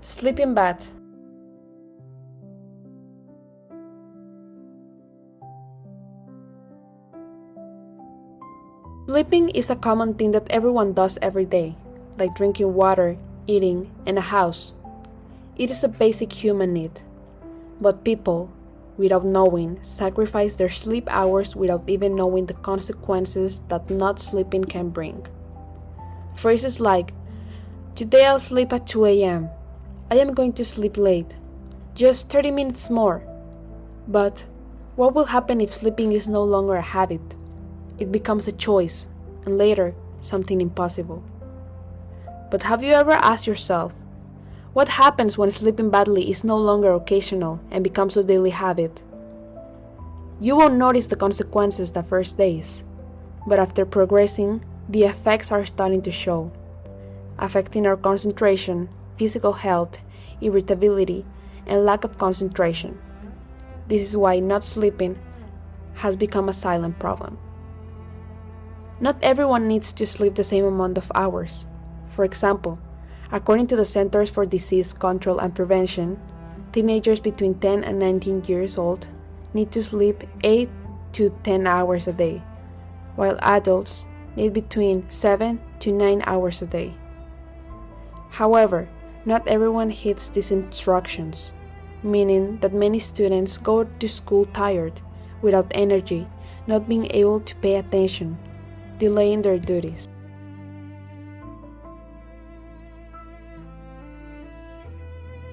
Sleeping bad. Sleeping is a common thing that everyone does every day, like drinking water, eating, and a house. It is a basic human need. But people, without knowing, sacrifice their sleep hours without even knowing the consequences that not sleeping can bring. Phrases like, "Today I'll sleep at 2 a.m. I am going to sleep late. Just 30 minutes more." But what will happen if sleeping is no longer a habit? It becomes a choice, and later, something impossible. But have you ever asked yourself, what happens when sleeping badly is no longer occasional and becomes a daily habit? You won't notice the consequences the first days, but after progressing, the effects are starting to show, affecting our concentration, physical health, irritability, and lack of concentration. This is why not sleeping has become a silent problem. Not everyone needs to sleep the same amount of hours. For example, according to the Centers for Disease Control and Prevention, teenagers between 10 and 19 years old need to sleep 8 to 10 hours a day, while adults need between 7 to 9 hours a day. However, not everyone hits these instructions, meaning that many students go to school tired, without energy, not being able to pay attention, delaying their duties.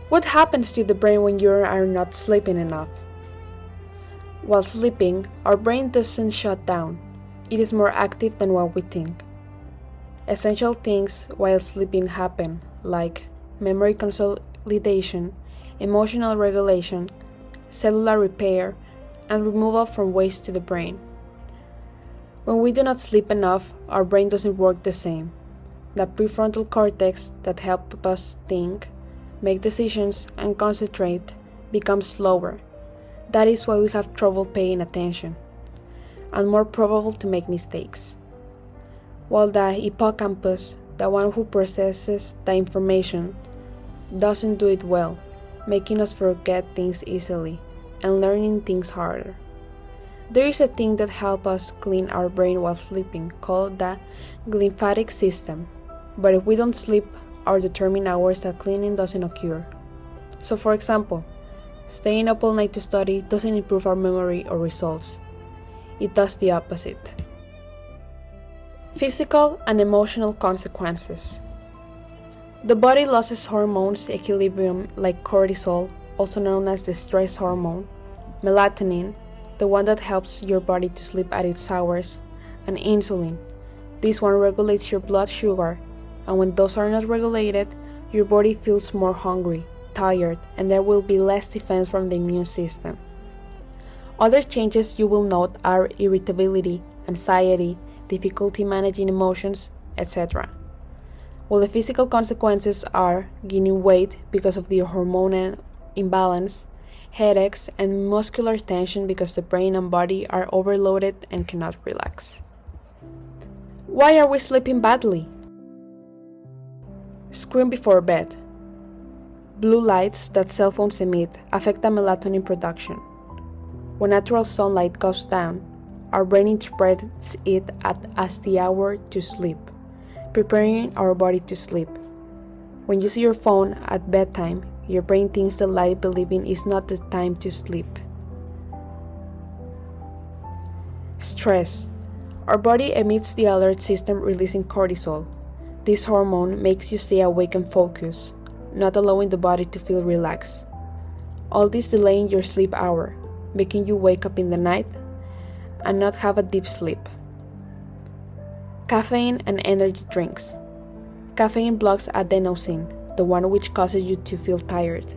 What happens to the brain when you are not sleeping enough? While sleeping, our brain doesn't shut down. It is more active than what we think. Essential things while sleeping happen, like memory consolidation, emotional regulation, cellular repair, and removal from waste to the brain. When we do not sleep enough, our brain doesn't work the same. The prefrontal cortex that helps us think, make decisions, and concentrate becomes slower. That is why we have trouble paying attention, and more probable to make mistakes. While the hippocampus, the one who processes the information, doesn't do it well, making us forget things easily and learning things harder. There is a thing that helps us clean our brain while sleeping called the glymphatic system, but if we don't sleep our determined hours, that cleaning doesn't occur. So for example, staying up all night to study doesn't improve our memory or results. It does the opposite. Physical and emotional consequences. The body loses hormones equilibrium like cortisol, also known as the stress hormone, melatonin, the one that helps your body to sleep at its hours, and insulin. This one regulates your blood sugar, and when those are not regulated, your body feels more hungry, tired, and there will be less defense from the immune system. Other changes you will note are irritability, anxiety, difficulty managing emotions, etc. While the physical consequences are gaining weight because of the hormonal imbalance, headaches, and muscular tension because the brain and body are overloaded and cannot relax. Why are we sleeping badly? Screen before bed. Blue lights that cell phones emit affect the melatonin production. When natural sunlight goes down, our brain interprets it as the hour to sleep, preparing our body to sleep. When you see your phone at bedtime, your brain thinks the light, believing it's not the time to sleep. Stress. Our body emits the alert system releasing cortisol. This hormone makes you stay awake and focus, not allowing the body to feel relaxed. All this delaying your sleep hour, making you wake up in the night and not have a deep sleep. Caffeine and energy drinks. Caffeine blocks adenosine, the one which causes you to feel tired.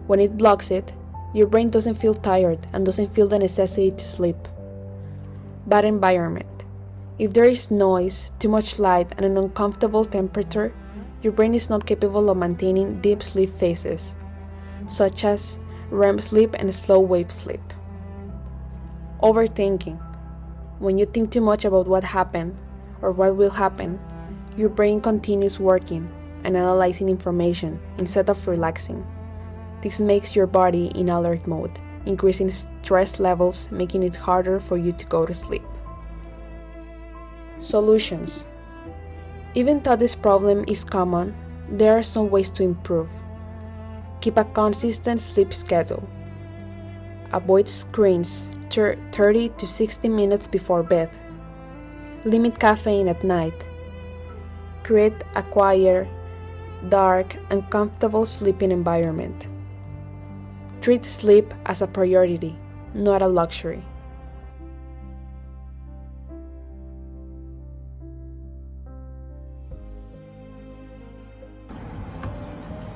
When it blocks it, your brain doesn't feel tired and doesn't feel the necessity to sleep. Bad environment. If there is noise, too much light, and an uncomfortable temperature, your brain is not capable of maintaining deep sleep phases, such as REM sleep and slow wave sleep. Overthinking. When you think too much about what happened or what will happen, your brain continues working and analyzing information instead of relaxing. This makes your body in alert mode, increasing stress levels, making it harder for you to go to sleep. Solutions. Even though this problem is common, there are some ways to improve. Keep a consistent sleep schedule. Avoid screens 30 to 60 minutes before bed. Limit caffeine at night. Create a quiet, dark, and comfortable sleeping environment. Treat sleep as a priority, not a luxury.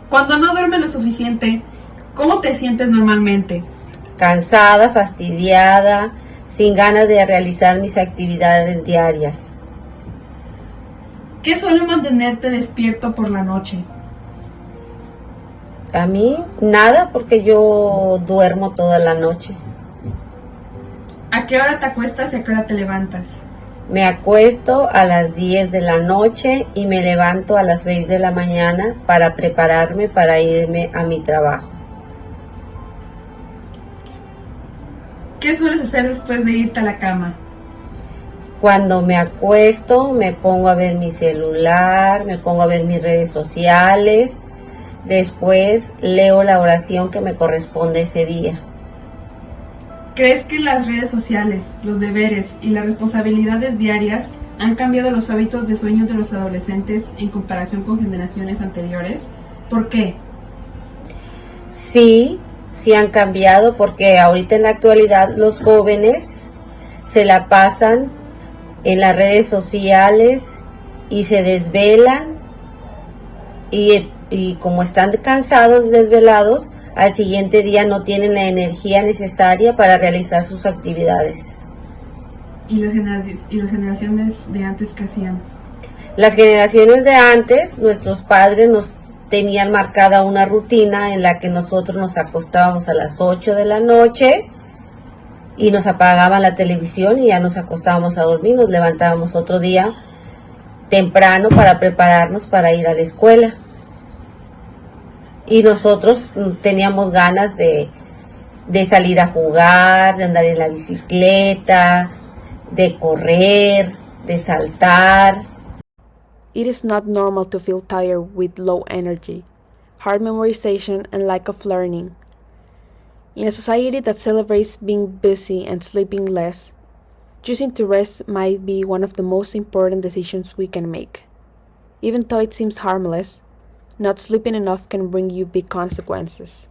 Cuando no duermes lo suficiente, ¿cómo te sientes normalmente? Cansada, fastidiada, sin ganas de realizar mis actividades diarias. ¿Qué suele mantenerte despierto por la noche? A mí nada, porque yo duermo toda la noche. ¿A qué hora te acuestas y a qué hora te levantas? Me acuesto a las 10 de la noche y me levanto a las 6 de la mañana para prepararme para irme a mi trabajo. ¿Qué sueles hacer después de irte a la cama? Cuando me acuesto me pongo a ver mi celular, me pongo a ver mis redes sociales, después leo la oración que me corresponde ese día. ¿Crees que las redes sociales, los deberes y las responsabilidades diarias han cambiado los hábitos de sueño de los adolescentes en comparación con generaciones anteriores? ¿Por qué? Sí han cambiado, porque ahorita en la actualidad los jóvenes se la pasan en las redes sociales y se desvelan y como están cansados, desvelados, al siguiente día no tienen la energía necesaria para realizar sus actividades. ¿Y las generaciones de antes qué hacían? Las generaciones de antes, nuestros padres nos tenían marcada una rutina en la que nosotros nos acostábamos a las 8 de la noche y nos apagaban la televisión y ya nos acostábamos a dormir, nos levantábamos otro día temprano para prepararnos para ir a la escuela. Y nosotros teníamos ganas de salir a jugar, de andar en la bicicleta, de correr, de saltar. It is not normal to feel tired with low energy, hard memorization, and lack of learning. In a society that celebrates being busy and sleeping less, choosing to rest might be one of the most important decisions we can make. Even though it seems harmless, not sleeping enough can bring you big consequences.